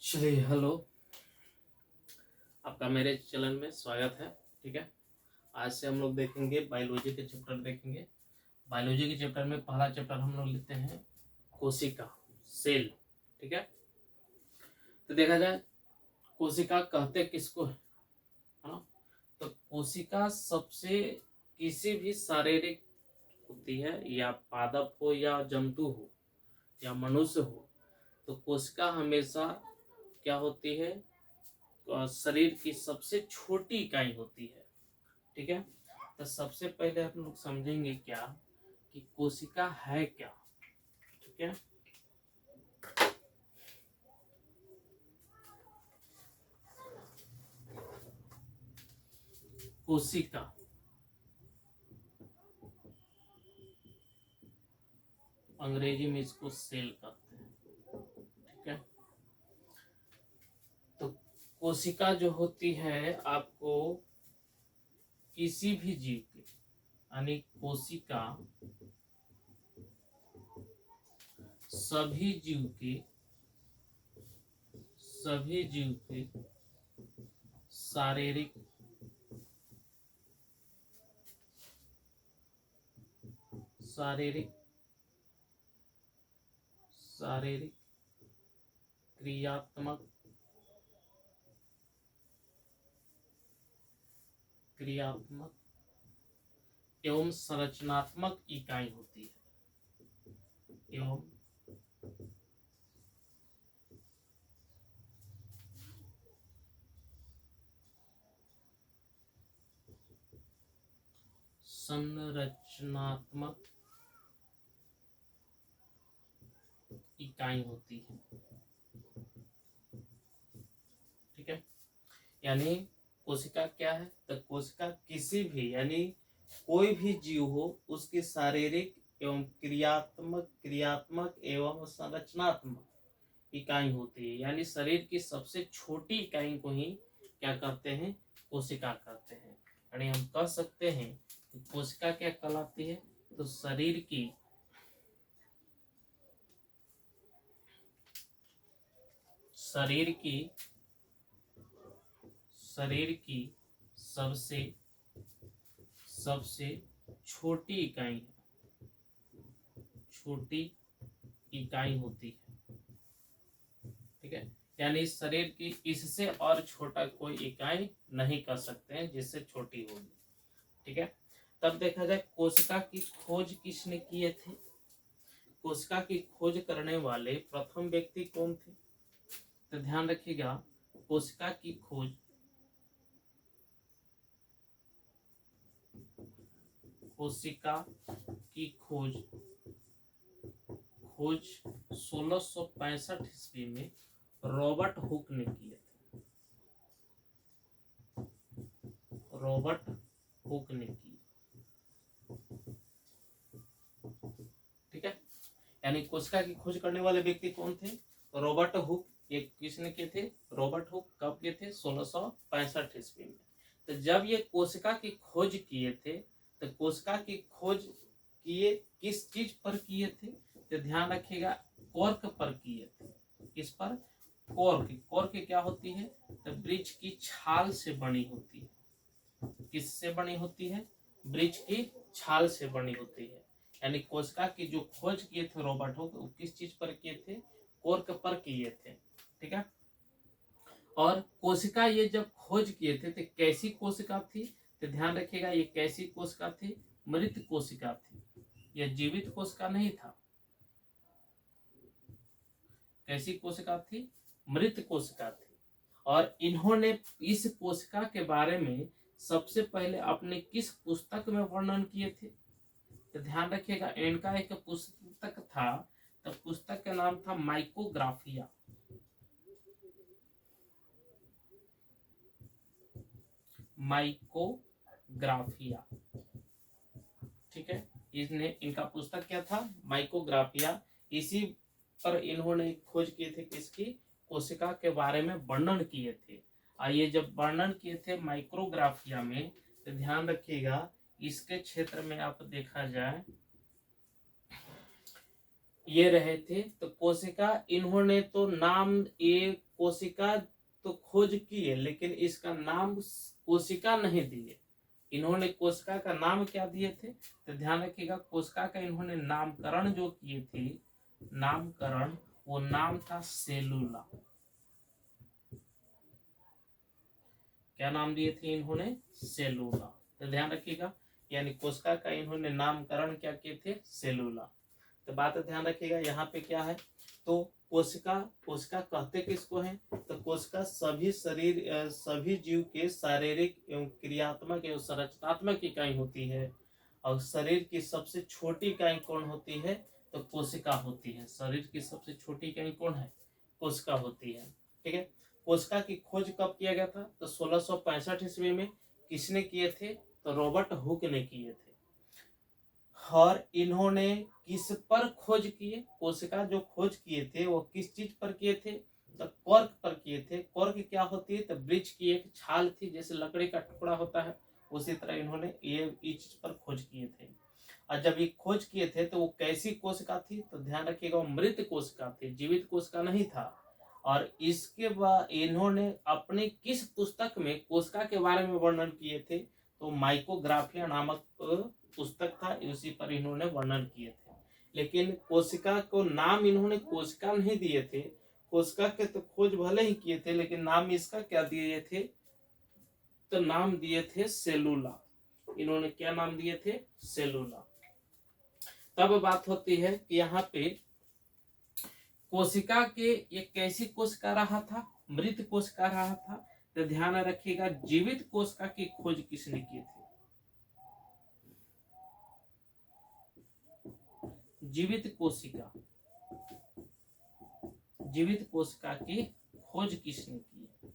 चलिए हेलो, आपका मेरे चैनल में स्वागत है। ठीक है, आज से हम लोग देखेंगे बायोलॉजी के चैप्टर देखेंगे। बायोलॉजी के चैप्टर में पहला चैप्टर हम लोग लेते हैं कोशिका, सेल। ठीक है, तो देखा जाए कोशिका कहते किसको है ना। तो कोशिका सबसे किसी भी शारीरिक होती है, या पादप हो या जंतु हो या मनुष्य हो, तो कोशिका हमेशा क्या होती है, शरीर की सबसे छोटी इकाई होती है। ठीक है, तो सबसे पहले हम लोग समझेंगे क्या कि कोशिका है क्या। ठीक है, कोशिका अंग्रेजी में इसको सेल कहते हैं। ठीक है, तो कोशिका जो होती है आपको किसी भी जीव के, यानी कोशिका सभी जीव के शारीरिक शारीरिक शारीरिक क्रियात्मक क्रियात्मक एवं संरचनात्मक इकाई होती है। एवं संरचनात्मक इकाई होती है। ठीक है, यानी कोशिका क्या है, तो कोशिका किसी भी, यानी कोई भी जीव हो उसकी शारीरिक एवं क्रियात्मक एवं संरचनात्मक इकाई होती है। यानी शरीर की सबसे छोटी इकाई को ही क्या कहते हैं, कोशिका कहते हैं। यानी हम कह सकते हैं कि कोशिका क्या कहलाती है, तो शरीर की शरीर की शरीर की सबसे सबसे छोटी इकाई छोटी इकाई होती है। ठीक है, यानी शरीर की इससे और छोटा कोई इकाई नहीं कर सकते हैं जिससे छोटी होगी। ठीक है, तब देखा जाए कोशिका की खोज किसने किए थे। कोशिका की खोज करने वाले प्रथम व्यक्ति कौन थे, तो ध्यान रखिएगा, कोशिका की खोज कोशिका की खोज खोज 1665 ईस्वी में रॉबर्ट हुक ने किए थे। रॉबर्ट हुक ने की। ठीक है, यानी कोशिका की खोज करने वाले व्यक्ति कौन थे, रॉबर्ट हुक। ये किसने किए थे, रॉबर्ट हुक। कब किए थे, 1665 ईस्वी में। तो जब ये कोशिका की खोज किए थे, तो कोशिका की खोज किए किस चीज पर किए थे, तो ध्यान रखिएगा, कॉर्क पर किए थे। किस पर, कॉर्क क्या होती है, तो वृक्ष की छाल से बनी होती है। किससे बनी होती है, वृक्ष की छाल से बनी होती है। यानी कोशिका की जो खोज किए थे रॉबर्ट हुक, वो किस चीज पर किए थे, कॉर्क पर किए थे। ठीक है, और कोशिका ये जब खोज किए थे तो कैसी कोशिका थी, तो ध्यान रखिएगा, ये कैसी कोशिका थी, मृत कोशिका थी। यह जीवित कोशिका नहीं था। कैसी कोशिका थी, मृत कोशिका थी। और इन्होंने इस कोशिका के बारे में सबसे पहले अपने किस पुस्तक में वर्णन किए थे, तो ध्यान रखिएगा, इनका एक पुस्तक था, तो पुस्तक का नाम था माइकोग्राफिया। माइकोग्राफिया। ठीक है, इनका पुस्तक क्या था, माइकोग्राफिया। इसी पर इन्होंने खोज किए थे, किसकी, कोशिका के बारे में वर्णन किए थे। आइए, जब वर्णन किए थे माइक्रोग्राफिया में, तो ध्यान रखिएगा, इसके क्षेत्र में आप देखा जाए, ये रहे थे। तो कोशिका, इन्होंने तो नाम, ये कोशिका तो खोज की है लेकिन इसका नाम कोशिका नहीं दिए। इन्होंने कोशिका का नाम क्या दिए थे? तो ध्यान रखिएगा, कोशिका का इन्होंने नामकरण जो किए थे, नामकरण, वो नाम था सेलुला। क्या नाम दिए थे इन्होंने? सेलुला। तो ध्यान रखिएगा, यानी कोशिका का इन्होंने नामकरण क्या किए थे? सेलुला। तो बात ध्यान रखिएगा, यहाँ पे क्या है, तो कोशिका, कोशिका कहते किसको है? तो कोशिका सभी शरीर, सभी जीव के शारीरिक एवं क्रियात्मक एवं संरचनात्मक इकाई होती है। और शरीर की सबसे छोटी इकाई कौन होती है? तो कोशिका होती है। शरीर की सबसे छोटी इकाई कौन है? कोशिका होती है। ठीक है। कोशिका की खोज कब किया गया था? तो 1665 ईस्वी में। किसने किए थे? तो रॉबर्ट हुक ने किए थे। और इन्होंने किस पर खोज किए? कोशिका जो खोज किए थे वो किस चीज पर किए थे? तो कॉर्क पर किए थे। कॉर्क क्या होती है? तो वृक्ष की एक छाल थी, जैसे लकड़ी का टुकड़ा होता है, उसी तरह इन्होंने ये इस चीज पर खोज किए थे। और जब ये खोज किए थे तो वो कैसी कोशिका थी? तो ध्यान रखिएगा, वो मृत कोशिका थी, जीवित कोशिका नहीं था। और इसके बाद इन्होंने अपने किस पुस्तक में कोशिका के बारे में वर्णन किए थे? तो माइकोग्राफिया नामक पुस्तक था, उसी पर इन्होंने वर्णन किए थे। लेकिन कोशिका को नाम इन्होंने कोशिका नहीं दिए थे। कोशिका के तो खोज भले ही किए थे लेकिन नाम इसका क्या दिए थे? तो नाम दिए थे सेलुला। इन्होंने क्या नाम दिए थे? सेलुला। तब बात होती है कि यहाँ पे कोशिका के, ये कैसी कोशिका रहा था? मृत कोशिका रहा था। तो ध्यान रखिएगा, जीवित कोशिका की खोज किसने की थी? जीवित कोशिका, जीवित कोशिका की खोज किसने की?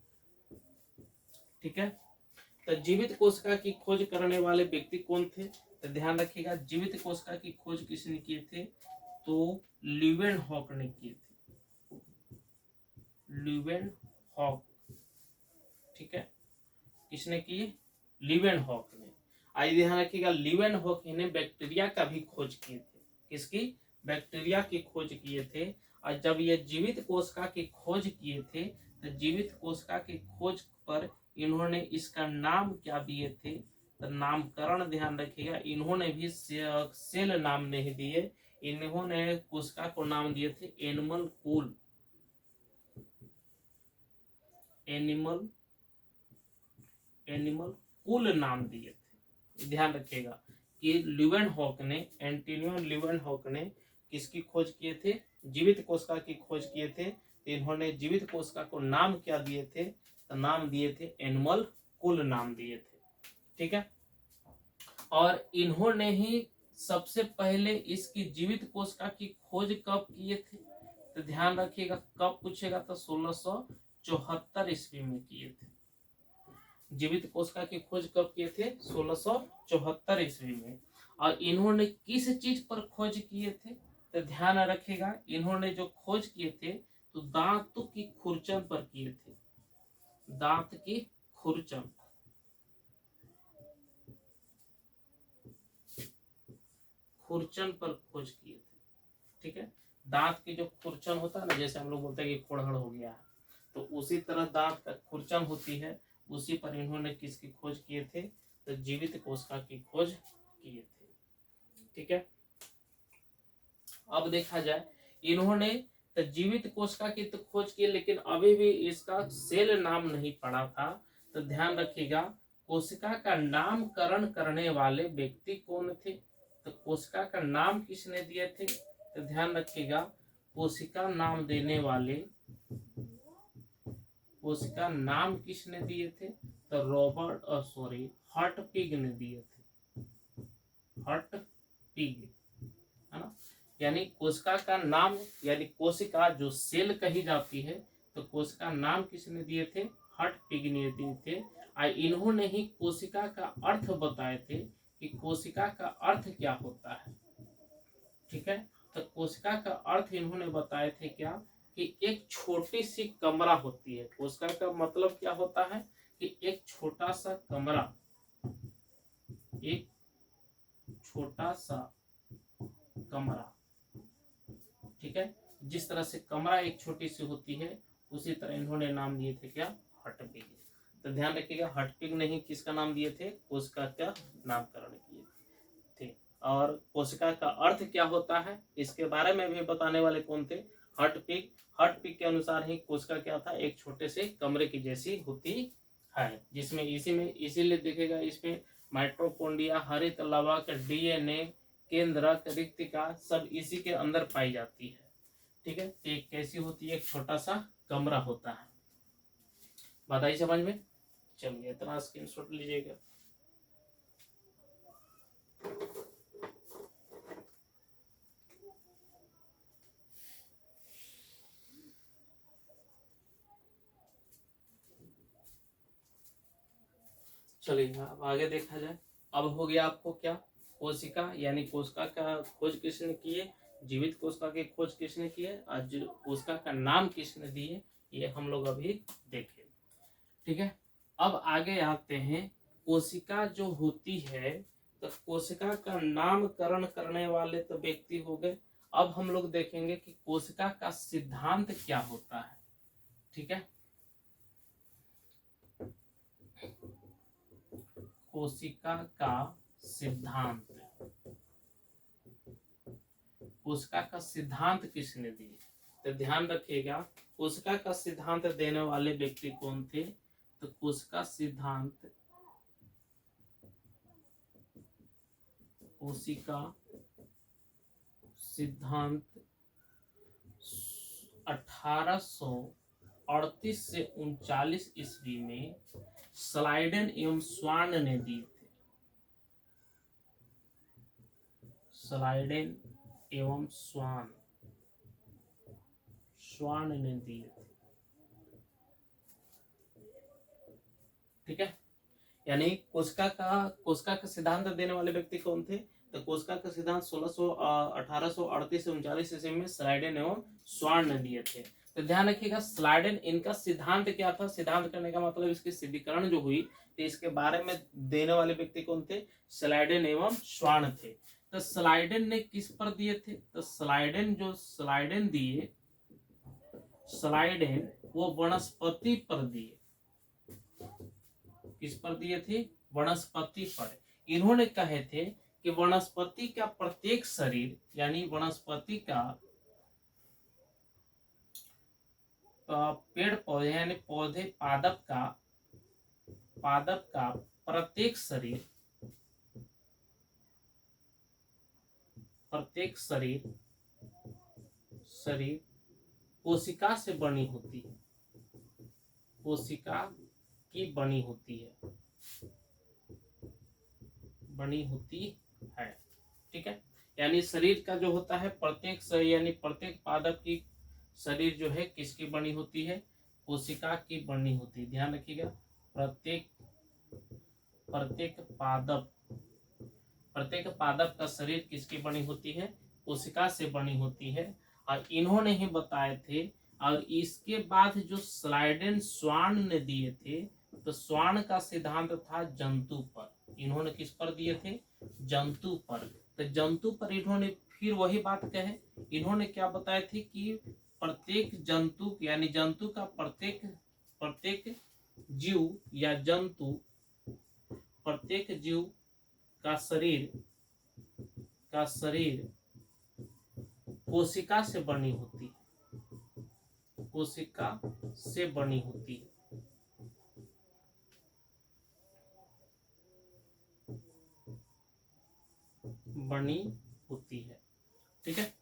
ठीक है। तो जीवित कोशिका की खोज करने वाले व्यक्ति कौन थे? तो ध्यान रखिएगा, जीवित कोशिका की खोज किसने किए थे? तो ल्यूवेनहॉक ने किए थे। ल्यूवेनहॉक। ठीक है। किसने किए? ल्यूवेनहॉक ने। आइए ध्यान रखिएगा, ल्यूवेनहॉक ने बैक्टीरिया का भी खोज किए थे। किसकी? बैक्टीरिया की खोज किए थे। और जब ये जीवित कोशिका की खोज किए थे तो जीवित कोशिका की खोज पर इन्होंने इसका नाम क्या दिए थे? तो नामकरण ध्यान रखिएगा, इन्होंने भी सेल नाम नहीं दिए। इन्होंने कोशिका को नाम दिए थे animal cool. Animal, animal cool नाम दिए थे। ध्यान रखिएगा कि ल्यूवेनहॉक ने, एंटोनियो ल्यूवेनहॉक ने किसकी खोज किए थे? जीवित कोशिका की खोज किए थे। तो इन्होंने जीवित कोशिका को नाम क्या दिए थे? तो नाम दिए थे एनिमल कूल नाम दिए थे। ठीक है। और इन्होंने ही सबसे पहले इसकी जीवित कोशिका की खोज कब किए थे? तो ध्यान रखिएगा, कब पूछेगा तो 1674 ईस्वी में किए थे। जीवित कोशिका की खोज कब किए थे? 1674 ईस्वी में। और इन्होंने किस चीज पर खोज किए थे? तो ध्यान रखिएगा, इन्होंने जो खोज किए थे तो दांत की खुरचन पर किए थे। दांत की खुरचन, खुरचन पर खोज किए थे। ठीक है। दांत की जो खुरचन होता है ना, जैसे हम लोग बोलते हैं कि खोड़हड़ हो गया है, तो उसी तरह दांत का खुरचन होती है, उसी पर इन्होंने किसकी खोज किए थे? तो जीवित कोशिका की खोज किए थे। ठीक है। अब देखा जाए, इन्होंने तो जीवित कोशिका की तो खोज की लेकिन अभी भी इसका सेल नाम नहीं पड़ा था। तो ध्यान रखिएगा, कोशिका का नामकरण करने वाले व्यक्ति कौन थे? तो कोशिका का नाम किसने दिए थे? तो ध्यान रखिएगा, कोशिका नाम देने वाले, कोशिका नाम किसने दिए थे? तो रॉबर्ट, सॉरी, हर्टपिग ने दिए थे। हर्टपिग, है ना। यानी कोशिका का नाम, यानी कोशिका जो सेल कही जाती है, तो कोशिका नाम किसने दिए थे? हर्टपिग ने दिए थे। और इन्होंने ही कोशिका का अर्थ बताए थे कि कोशिका का अर्थ क्या होता है। ठीक है। तो कोशिका का अर्थ इन्होंने बताए थे क्या? कि एक छोटी सी कमरा होती है। कोशिका का मतलब क्या होता है? कि एक छोटा सा कमरा, एक छोटा सा कमरा, ठीक है। जिस तरह से कमरा एक छोटी सी होती है, उसी तरह इन्होंने नाम दिए थे क्या, हटपिग। तो ध्यान रखिएगा, हटपिग नहीं किसका नाम दिए थे, कोशिका का नामकरण किए थे। और कोशिका का अर्थ क्या होता है, इसके बारे में भी बताने वाले कौन थे, हटपिग। हटपिग के अनुसार ही कोशिका क्या था, एक छोटे से कमरे की जैसी होती है, जिसमें इसी में इसीलिए देखेगा इसमें माइटोकॉन्ड्रिया, हरित लवक, डीएनए, केंद्रक, रिक्तिका सब इसी के अंदर पाई जाती है। ठीक है, एक कैसी होती है, एक छोटा सा कमरा होता है। बात आई समझ में। चलिए इतना स्क्रीनशॉट लीजिएगा। चलिए अब आगे देखा जाए। अब हो गया आपको क्या, कोशिका, यानी कोशिका का खोज किसने की है, जीवित कोशिका की खोज किसने की है, और कोशिका का नाम किसने दिए, ये हम लोग अभी देखें। ठीक है, अब आगे आते हैं। कोशिका जो होती है, तो कोशिका का नामकरण करने वाले तो व्यक्ति हो गए। अब हम लोग देखेंगे कि कोशिका का सिद्धांत क्या होता है। ठीक है, कोशिका का सिद्धांत, कोशिका का सिद्धांत किसने दिए, तो ध्यान रखिएगा, कोशिका का सिद्धांत देने वाले व्यक्ति कौन थे, तो कोशिका सिद्धांत, कोशिका सिद्धांत 1838 से 39 ईस्वी में स्लाइडेन एवं स्वान ने दिए थे। स्लाइडेन एवं स्वान ने दिए थे। ठीक है, यानी कोशिका का सिद्धांत देने वाले व्यक्ति कौन थे, तो कोशिका का सिद्धांत 1838 से 39 ईस्वी में स्लाइडेन एवं स्वान ने दिए थे। तो ध्यान रखिएगा, स्लाइडेन, इनका सिद्धांत क्या था, सिद्धांत करने का मतलब इसकी सिद्धिकरण जो हुई, तो इसके बारे में देने वाले व्यक्ति कौन थे, स्लाइडेन एवं स्वान थे। तो स्लाइडेन ने किस पर दिए थे, तो स्लाइडेन दिए, स्लाइडेन वो वनस्पति पर दिए। किस पर दिए थे, वनस्पति पर। इन्होंने कहे थे कि वनस्पति का प्रत्येक शरीर, यानी वनस्पति का पेड़ पौधे यानी पौधे पादप का प्रत्येक शरीर कोशिका से बनी होती है, कोशिका की बनी होती है। ठीक है, यानी शरीर का जो होता है प्रत्येक शरीर, यानी प्रत्येक पादप की शरीर जो है किसकी बनी होती है, कोशिका की बनी होती है। ध्यान रखिएगा, प्रत्येक पादप का शरीर किसकी बनी होती है, कोशिका से बनी होती है। और इन्होंने ही बताए थे। और इसके बाद जो स्लाइडेन स्वान ने दिए थे, तो स्वान का सिद्धांत था जंतु पर। इन्होंने किस पर दिए थे, जंतु पर। तो जंतु पर इन्होंने फिर वही बात कहे, इन्होंने क्या बताए थे कि प्रत्येक जंतु, यानी जंतु का प्रत्येक जीव या जंतु, प्रत्येक जीव का शरीर कोशिका से बनी होती है, कोशिका से बनी होती है। ठीक है,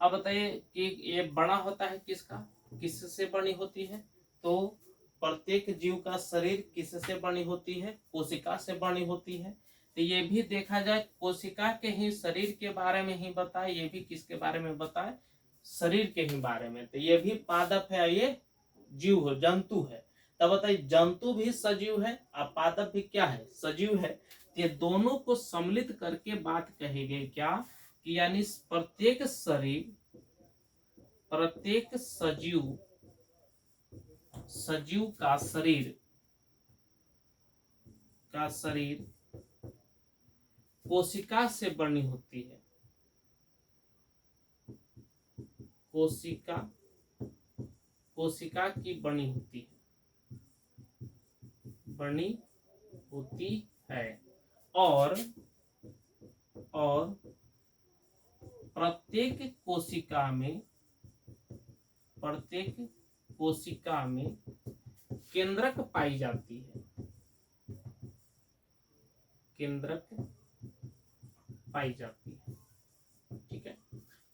अब बताइए कि ये बड़ा होता है किसका, किससे बनी होती है, तो प्रत्येक जीव का शरीर किससे बनी होती है, कोशिका से बनी होती है। तो ये भी देखा जाए, कोशिका के ही शरीर के बारे में ही बताए, ये भी किसके बारे में बताए, शरीर के ही बारे में। तो ये भी पादप है, ये जीव है, जंतु है। तब बताइए, जंतु भी सजीव है और पादप भी क्या है, सजीव है। ये दोनों को सम्मिलित करके बात कही गई क्या, कि यानी प्रत्येक सजीव का शरीर कोशिका से बनी होती है, कोशिका कोशिका की बनी होती है और प्रत्येक कोशिका में केंद्रक पाई जाती है। ठीक है,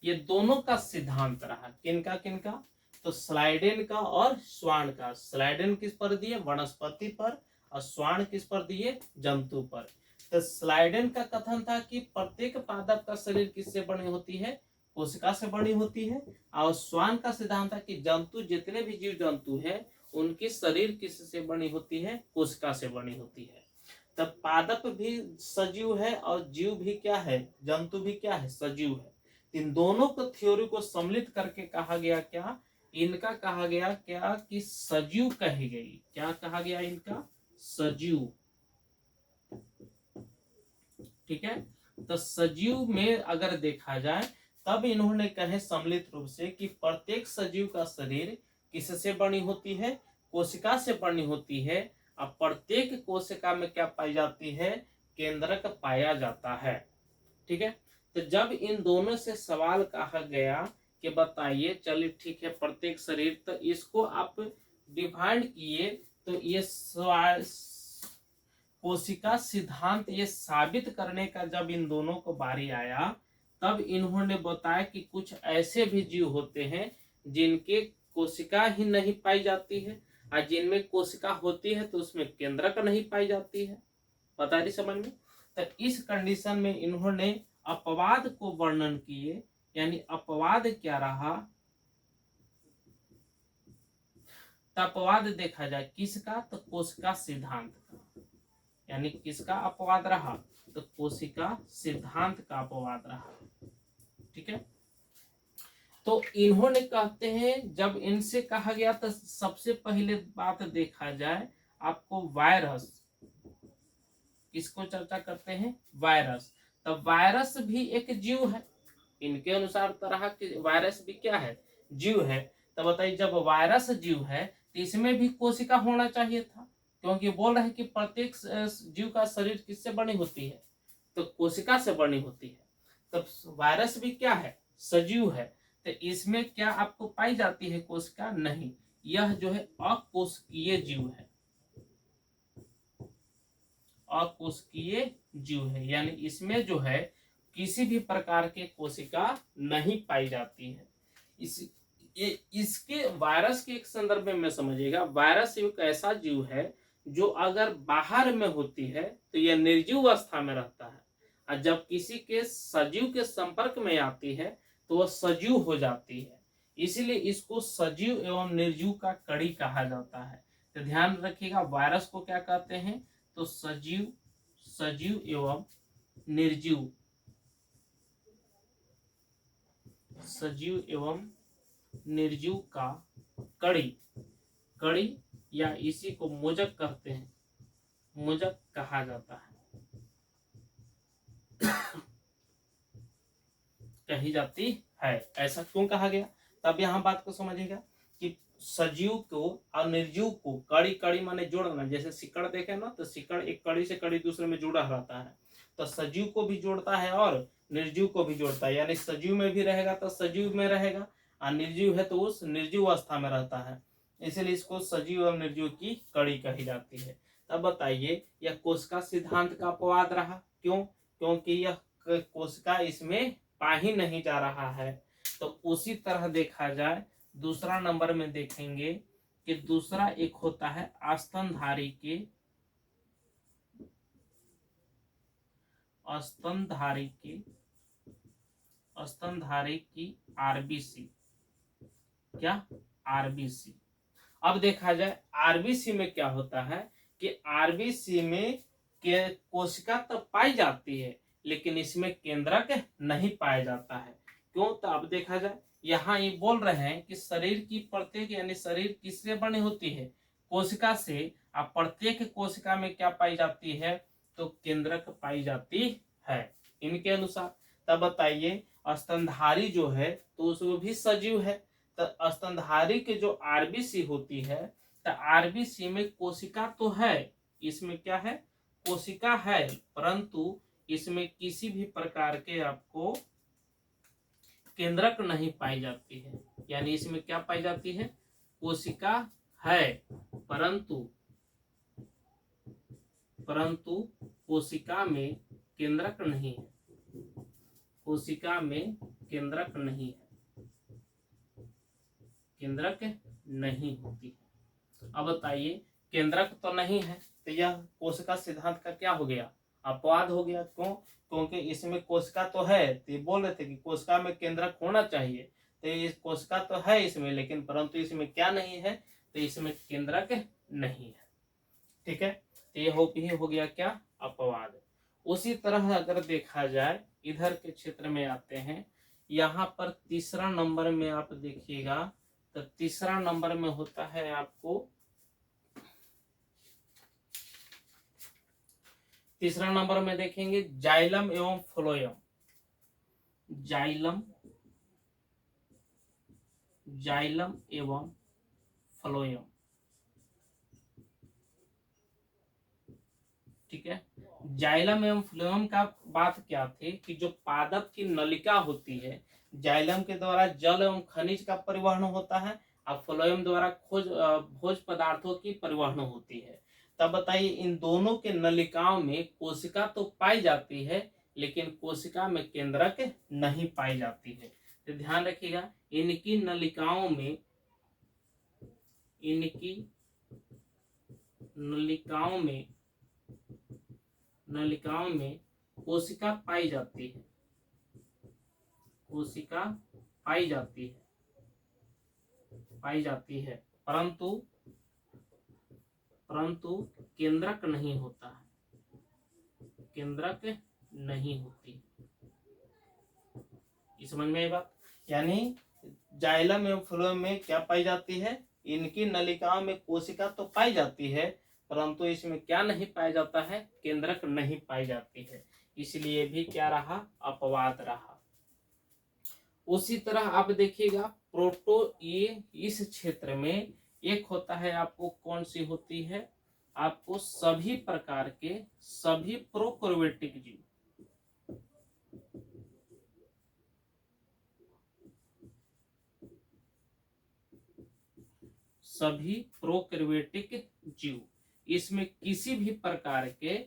ये दोनों का सिद्धांत रहा। किनका? तो स्लाइडेन का और स्वान का। स्लाइडेन किस पर दिए? वनस्पति पर, और स्वान किस पर दिए? जंतु पर। तो स्लाइडेन का कथन था कि प्रत्येक पादप का शरीर किससे बनी होती है? कोशिका से बनी होती है। और स्वान का सिद्धांत था कि जंतु, जितने भी जीव जंतु है, उनकी शरीर किससे बनी होती है? कोशिका से बनी होती है। तब पादप भी सजीव है और जीव भी क्या है? जंतु भी क्या है? सजीव है। इन दोनों को थ्योरी को सम्मिलित करके कहा गया क्या? इनका कहा गया क्या कि सजीव कही गई। क्या कहा गया इनका? सजीव। ठीक है, तो सजीव में अगर देखा जाए तब इन्होंने कहे सम्मिलित रूप से कि प्रत्येक सजीव का शरीर किससे बनी होती है? कोशिका से बनी होती है। अब प्रत्येक कोशिका में क्या पाई जाती है? केंद्रक पाया जाता है। ठीक है, तो जब इन दोनों से सवाल कहा गया कि बताइए, चलिए ठीक है, प्रत्येक शरीर, तो इसको आप डिफाइन किए, तो ये कोशिका सिद्धांत ये साबित करने का जब इन दोनों को बारी आया, तब इन्होंने बताया कि कुछ ऐसे भी जीव होते हैं जिनके कोशिका ही नहीं पाई जाती है, और जिनमें कोशिका होती है तो उसमें केंद्रक नहीं पाई जाती है। पता नहीं समझ में? तो इस कंडीशन में इन्होंने अपवाद को वर्णन किए। यानी अपवाद क्या रहा? तो अपवाद देखा जाए किसका? तो कोशिका सिद्धांत का। यानी किसका अपवाद रहा? तो कोशिका सिद्धांत का अपवाद रहा। ठीक है, तो इन्होंने कहते हैं, जब इनसे कहा गया तो सबसे पहले बात देखा जाए आपको वायरस, किसको चर्चा करते हैं? वायरस। तब वायरस भी एक जीव है। इनके अनुसार तरह के वायरस भी क्या है? जीव है। तब बताइए, जब वायरस जीव है तो इसमें भी कोशिका होना चाहिए था, क्योंकि बोल रहे हैं कि प्रत्येक जीव का शरीर किससे बनी होती है? तो कोशिका से बनी होती है। तब वायरस भी क्या है? सजीव है। तो इसमें क्या आपको पाई जाती है कोशिका? नहीं। यह जो है अकोशिकीय जीव है। अकोशिकीय जीव है, यानी इसमें जो है किसी भी प्रकार के कोशिका नहीं पाई जाती है। इसके वायरस के एक संदर्भ में समझिएगा, वायरस एक ऐसा जीव है जो अगर बाहर में होती है तो यह निर्जीव अवस्था में रहता है, और जब किसी के सजीव के संपर्क में आती है तो वह सजीव हो जाती है। इसलिए इसको सजीव एवं निर्जीव का कड़ी कहा जाता है। तो ध्यान रखिएगा, वायरस को क्या कहते हैं? तो सजीव एवं निर्जीव, सजीव एवं निर्जीव का कड़ी या इसी को मोजक कहते हैं, मोजक कहा जाता है, कही जाती है। ऐसा क्यों कहा गया? तब यहां बात को समझिएगा कि सजीव को और निर्जीव को कड़ी माने जोड़ना। जैसे सिक्कड़ देखे ना, तो सिक्कड़ एक कड़ी से कड़ी दूसरे में जुड़ा रहता है, तो सजीव को भी जोड़ता है और निर्जीव को भी जोड़ता है। यानी सजीव में भी रहेगा तो सजीव में रहेगा, और निर्जीव है तो उस निर्जीव अवस्था में रहता है। इसलिए इसको सजीव और निर्जीव की कड़ी कही जाती है। तब बताइए, यह कोशिका सिद्धांत का अपवाद रहा। क्यों? क्योंकि यह कोशिका इसमें पा ही नहीं जा रहा है। तो उसी तरह देखा जाए, दूसरा नंबर में देखेंगे कि दूसरा एक होता है स्तनधारी की आरबीसी। क्या? आरबीसी। अब देखा जाए आरबीसी में क्या होता है कि आरबीसी में कोशिका तो पाई जाती है, लेकिन इसमें केंद्रक नहीं पाया जाता है। क्यों? तो अब देखा जाए, यहाँ ये बोल रहे हैं कि शरीर की प्रत्येक, यानी शरीर किससे बनी होती है? कोशिका से। अब प्रत्येक कोशिका में क्या पाई जाती है? तो केंद्रक पाई जाती है इनके अनुसार। तब बताइए स्तनधारी जो है तो उसमें भी सजीव है, तो स्तनधारी के जो आरबीसी होती है, तो आरबीसी में कोशिका तो है, इसमें क्या है, कोशिका है, परंतु इसमें किसी भी प्रकार के आपको केंद्रक नहीं पाई जाती है। यानी इसमें क्या पाई जाती है, कोशिका है, परंतु परंतु कोशिका में केंद्रक नहीं है, कोशिका में केंद्रक नहीं है, केंद्रक नहीं होती है। अब बताइए केंद्रक तो नहीं है, तो यह कोशिका सिद्धांत का क्या हो गया, अपवाद हो गया। क्यों, क्योंकि इसमें कोशिका तो है, तो ये बोल रहे थे कि कोशिका में केंद्रक होना चाहिए, तो इस कोशिका तो है इसमें, लेकिन परंतु इसमें क्या नहीं है, तो इसमें केंद्रक नहीं है। ठीक है, तो ये हो गया क्या, अपवाद। उसी तरह अगर देखा जाए इधर के क्षेत्र में आते हैं, यहाँ पर तीसरा नंबर में आप देखिएगा, तो तीसरा नंबर में होता है आपको, तीसरा नंबर में देखेंगे जाइलम एवं फ्लोएम, जाइलम जाइलम एवं फ्लोएम। ठीक है, जाइलम एवं फ्लोएम का बात क्या थी कि जो पादप की नलिका होती है, जाइलम के द्वारा जल एवं खनिज का परिवहन होता है और फ्लोएम द्वारा भोज पदार्थों की परिवहन होती है। तब बताइए इन दोनों के नलिकाओं में कोशिका तो पाई जाती है, लेकिन कोशिका में केंद्रक नहीं पाई जाती है। तो ध्यान रखिएगा इनकी नलिकाओं में, इनकी नलिकाओं में कोशिका पाई जाती है, कोशिका पाई जाती है, परंतु केंद्रक नहीं होता है, केंद्रक नहीं होती। इस समझ में ये बात, यानी जाइलम एवं फ्लोएम में क्या पाई जाती है, इनकी नलिकाओं में कोशिका तो पाई जाती है, परंतु इसमें क्या नहीं पाया जाता है, केंद्रक नहीं पाई जाती है, इसलिए भी क्या रहा, अपवाद रहा। उसी तरह आप देखिएगा प्रोटो, ये इस क्षेत्र में एक होता है आपको, कौन सी होती है, आपको सभी प्रकार के सभी प्रोकैरियोटिक जीव, सभी प्रोकैरियोटिक जीव, इसमें किसी भी प्रकार के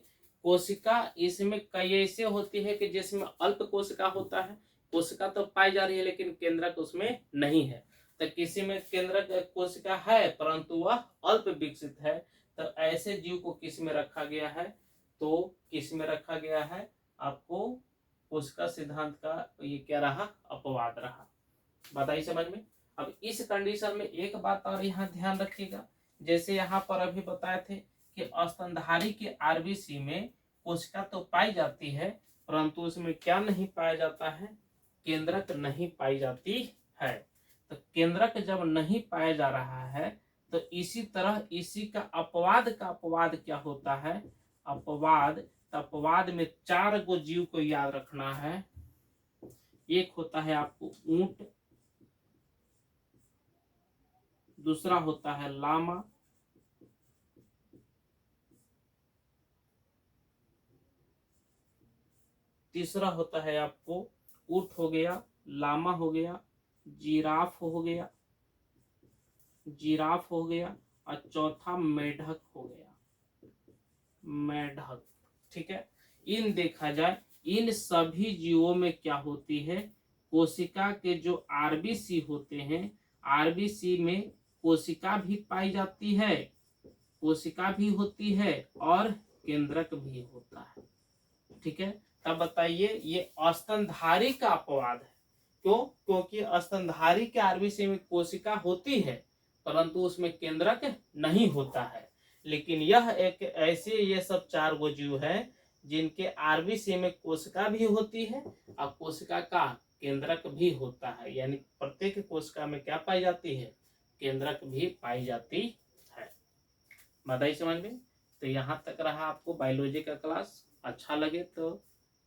कोशिका, इसमें कई ऐसे होती है कि जिसमें अल्प कोशिका होता है, कोशिका तो पाई जा रही है लेकिन केंद्रक उसमें नहीं है। तो किसी में केंद्रक कोशिका है परंतु वह अल्प विकसित है, तो ऐसे जीव को किस में रखा गया है, तो किस में रखा गया है, आपको कोशिका सिद्धांत का ये क्या रहा, अपवाद रहा। बताइए समझ में। अब इस कंडीशन में एक बात और यहाँ ध्यान रखिएगा, जैसे यहाँ पर अभी बताए थे कि स्तनधारी के आरबीसी में कोशिका तो पाई जाती है, परंतु उसमें क्या नहीं पाया जाता है, केंद्रक नहीं पाई जाती है। तो केंद्रक जब नहीं पाया जा रहा है, तो इसी तरह इसी का अपवाद क्या होता है, अपवाद में 4 गो जीव को याद रखना है। एक होता है आपको ऊंट, दूसरा होता है लामा, तीसरा होता है आपको ऊंट हो गया, लामा हो गया, जिराफ हो गया और चौथा मेढक हो गया, मेढक। ठीक है, इन देखा जाए इन सभी जीवों में क्या होती है, कोशिका के जो आरबीसी होते हैं, आरबीसी में कोशिका भी पाई जाती है, कोशिका भी होती है और केंद्रक भी होता है। ठीक है, तब बताइए ये स्तनधारी का अपवाद है। क्यों, क्योंकि स्तनधारी के आरबीसी में कोशिका होती है परंतु उसमें केंद्रक नहीं होता है, लेकिन यह एक ऐसे ये सब 4 गो जीव है जिनके आरबीसी में कोशिका भी होती है और कोशिका का केंद्रक भी होता है, यानी प्रत्येक कोशिका में क्या पाई जाती है, केंद्रक भी पाई जाती है। बताइए समझ में। तो यहाँ तक रहा आपको बायोलॉजी का क्लास। अच्छा लगे तो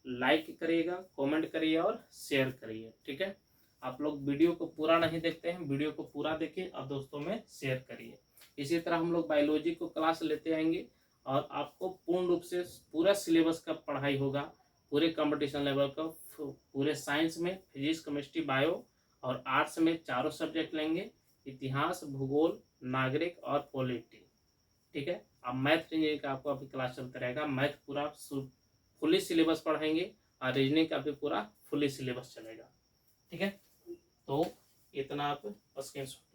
लाइक करिएगा, कमेंट करिए और शेयर करिए। ठीक है, आप लोग वीडियो को पूरा नहीं देखते हैं, वीडियो को पूरा देखिए और दोस्तों में शेयर करिए। इसी तरह हम लोग बायोलॉजी को क्लास लेते आएंगे और आपको पूर्ण रूप से पूरा सिलेबस का पढ़ाई होगा, पूरे कंपटीशन लेवल का। पूरे साइंस में फिजिक्स, केमिस्ट्री, बायो और आर्ट्स में चारों सब्जेक्ट लेंगे, इतिहास, भूगोल, नागरिक और पॉलिटी। ठीक है, अब मैथ रीजनिंग का आपको अभी क्लास चलता रहेगा। मैथ पूरा फुली सिलेबस पढ़ाएंगे और रीजनिंग का भी पूरा फुली सिलेबस चलेगा। ठीक है, तो इतना आप स्क्रीनशॉट